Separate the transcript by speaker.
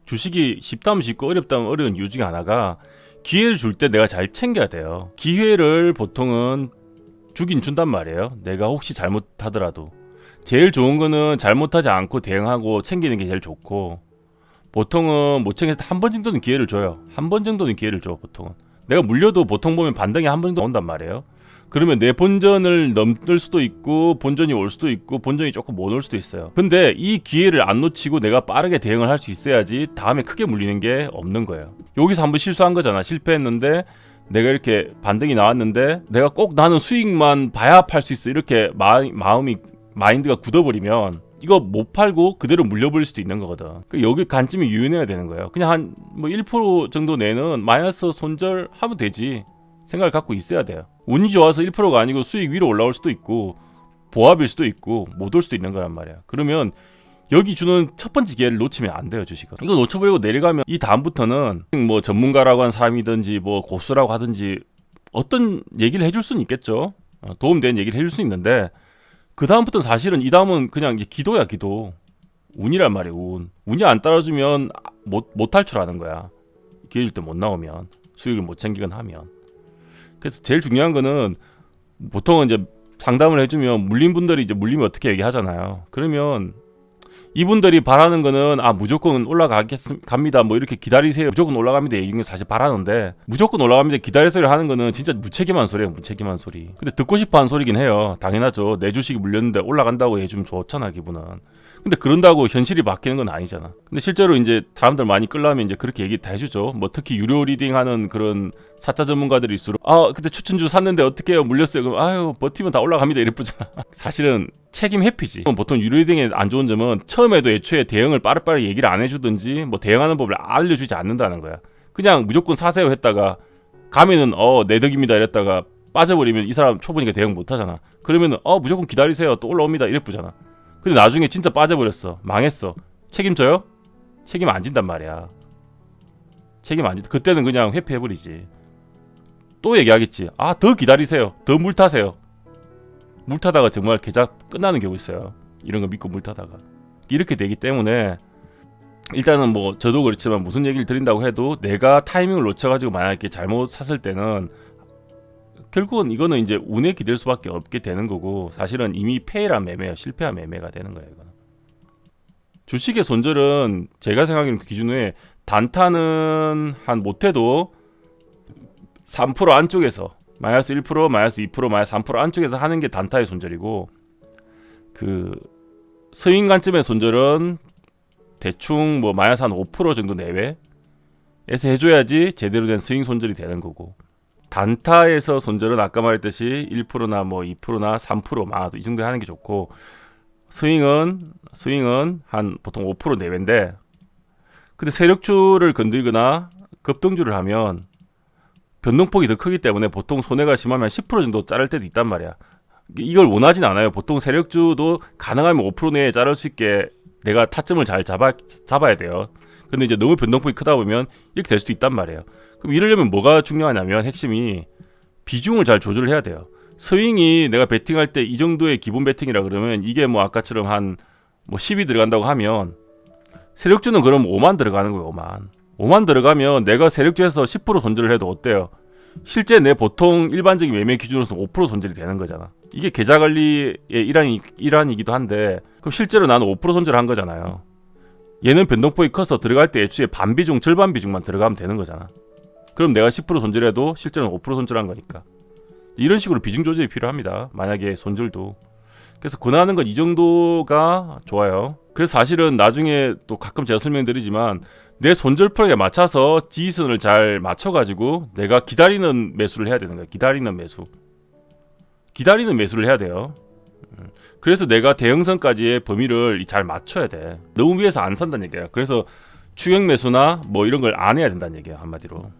Speaker 1: 주식이 쉽다면 쉽고 어렵다면 어려운 이유 중에 하나가 기회를 줄 때 내가 잘 챙겨야 돼요. 기회를 보통은 주긴 준단 말이에요. 내가 혹시 잘못하더라도. 제일 좋은 거는 잘못하지 않고 대응하고 챙기는 게 제일 좋고, 보통은 못 챙겨서 한 번 정도는 기회를 줘요. 한 번 정도는 기회를 줘, 보통은. 내가 물려도 보통 보면 반등이 한 번 정도 온단 말이에요. 그러면 내 본전을 넘을 수도 있고 본전이 올 수도 있고 본전이 조금 못 올 수도 있어요. 근데 이 기회를 안 놓치고 내가 빠르게 대응을 할 수 있어야지 다음에 크게 물리는 게 없는 거예요. 여기서 한번 실수한 거잖아. 실패했는데 내가 이렇게 반등이 나왔는데 내가 꼭 나는 수익만 봐야 팔 수 있어, 이렇게 마인드가 굳어버리면 이거 못 팔고 그대로 물려버릴 수도 있는 거거든. 여기 관점이 유연해야 되는 거예요. 그냥 한 뭐 1% 정도 내는 마이너스 손절하면 되지 생각을 갖고 있어야 돼요. 운이 좋아서 1%가 아니고 수익 위로 올라올 수도 있고 보합일 수도 있고 못 올 수도 있는 거란 말이야. 그러면 여기 주는 첫 번째 기회를 놓치면 안 돼요, 주식은. 이거 놓쳐버리고 내려가면 이 다음부터는 뭐 전문가라고 한 사람이든지 뭐 고수라고 하든지 어떤 얘기를 해줄 수는 있겠죠. 도움되는 얘기를 해줄 수 있는데 그 다음부터는 사실은 이 다음은 그냥 이제 기도야, 기도. 운이란 말이에요, 운. 운이 안 따라주면 못 탈출하는 거야. 기회일 때 못 나오면, 수익을 못 챙기거나 하면. 그래서 제일 중요한 거는 보통은 이제 상담을 해주면 물린 분들이 이제 물리면 어떻게 얘기하잖아요. 그러면 이분들이 바라는 거는 무조건 올라가겠습니다, 뭐 이렇게 기다리세요, 무조건 올라갑니다, 이게 사실 바라는데, 무조건 올라갑니다 기다리세요 하는 거는 진짜 무책임한 소리예요, 무책임한 소리. 근데 듣고 싶어 하는 소리긴 해요. 당연하죠. 내 주식이 물렸는데 올라간다고 해주면 좋잖아, 기분은. 근데 그런다고 현실이 바뀌는 건 아니잖아. 근데 실제로 이제 사람들 많이 끌려면 이제 그렇게 얘기 다 해주죠. 뭐 특히 유료 리딩하는 그런 사자 전문가들이 있을수록 그때 추천주 샀는데 어떻게 해요, 물렸어요. 그럼 버티면 다 올라갑니다, 이랬쁘잖아. 사실은 책임 회피지. 보통 유료 리딩의 안 좋은 점은 처음에도 애초에 대응을 빠르빠르 얘기를 안 해주든지 뭐 대응하는 법을 알려주지 않는다는 거야. 그냥 무조건 사세요 했다가 가면은 내 덕입니다 이랬다가 빠져버리면 이 사람 초보니까 대응 못하잖아. 그러면은 무조건 기다리세요, 또 올라옵니다, 이랬쁘잖아. 근데 나중에 진짜 빠져버렸어, 망했어. 책임져요? 책임 안 진단 말이야. 책임 안 진. 그때는 그냥 회피해버리지. 또 얘기하겠지. 더 기다리세요, 더 물 타세요. 물 타다가 정말 계좌 끝나는 경우 있어요. 이런 거 믿고 물 타다가. 이렇게 되기 때문에 일단은 뭐 저도 그렇지만 무슨 얘기를 드린다고 해도 내가 타이밍을 놓쳐가지고 만약에 잘못 샀을 때는 결국은 이거는 이제 운에 기댈 수밖에 없게 되는 거고, 사실은 이미 패란 매매야, 실패한 매매가 되는 거예요, 이거는. 주식의 손절은 제가 생각하기에는 그 기준에 단타는 한 못해도 3% 안쪽에서 마이너스 1%, 마이너스 2%, 마이너스 3% 안쪽에서 하는 게 단타의 손절이고, 그 서인 관점의 손절은 대충 뭐 마이너스 한 5% 정도 내외에서 해줘야지 제대로 된 스윙 손절이 되는 거고, 단타에서 손절은 아까 말했듯이 1%나 뭐 2%나 3% 이 정도 하는 게 좋고, 스윙은 한 보통 5% 내외인데, 근데 세력주를 건들거나 급등주를 하면 변동폭이 더 크기 때문에 보통 손해가 심하면 10% 정도 자를 때도 있단 말이야. 이걸 원하진 않아요. 보통 세력주도 가능하면 5% 내에 자를 수 있게 내가 타점을 잘 잡아야 돼요. 근데 이제 너무 변동폭이 크다 보면 이렇게 될 수도 있단 말이에요. 그럼 이러려면 뭐가 중요하냐면, 핵심이 비중을 잘 조절을 해야 돼요. 스윙이 내가 베팅할 때 이 정도의 기본 베팅이라 그러면 이게 뭐 아까처럼 한 뭐 10이 들어간다고 하면, 세력주는 그럼 5만 들어가는 거예요. 5만 들어가면 내가 세력주에서 10% 손절을 해도 어때요? 실제 내 보통 일반적인 매매 기준으로서 5% 손절이 되는 거잖아. 이게 계좌 관리의 일환이기도 한데, 그럼 실제로 나는 5% 손절한 거잖아요. 얘는 변동폭이 커서 들어갈 때 애초에 반 비중, 절반 비중만 들어가면 되는 거잖아. 그럼 내가 10% 손절해도 실제로는 5% 손절한 거니까. 이런 식으로 비중 조절이 필요합니다, 만약에 손절도. 그래서 권하는 건 이 정도가 좋아요. 그래서 사실은 나중에 또 가끔 제가 설명드리지만, 내 손절 폭에 맞춰서 지지선을 잘 맞춰가지고 내가 기다리는 매수를 해야 되는 거예요. 기다리는 매수를 해야 돼요. 그래서 내가 대형선까지의 범위를 잘 맞춰야 돼. 너무 위에서 안 산다는 얘기야. 그래서 추격 매수나 뭐 이런 걸 안 해야 된다는 얘기야, 한마디로.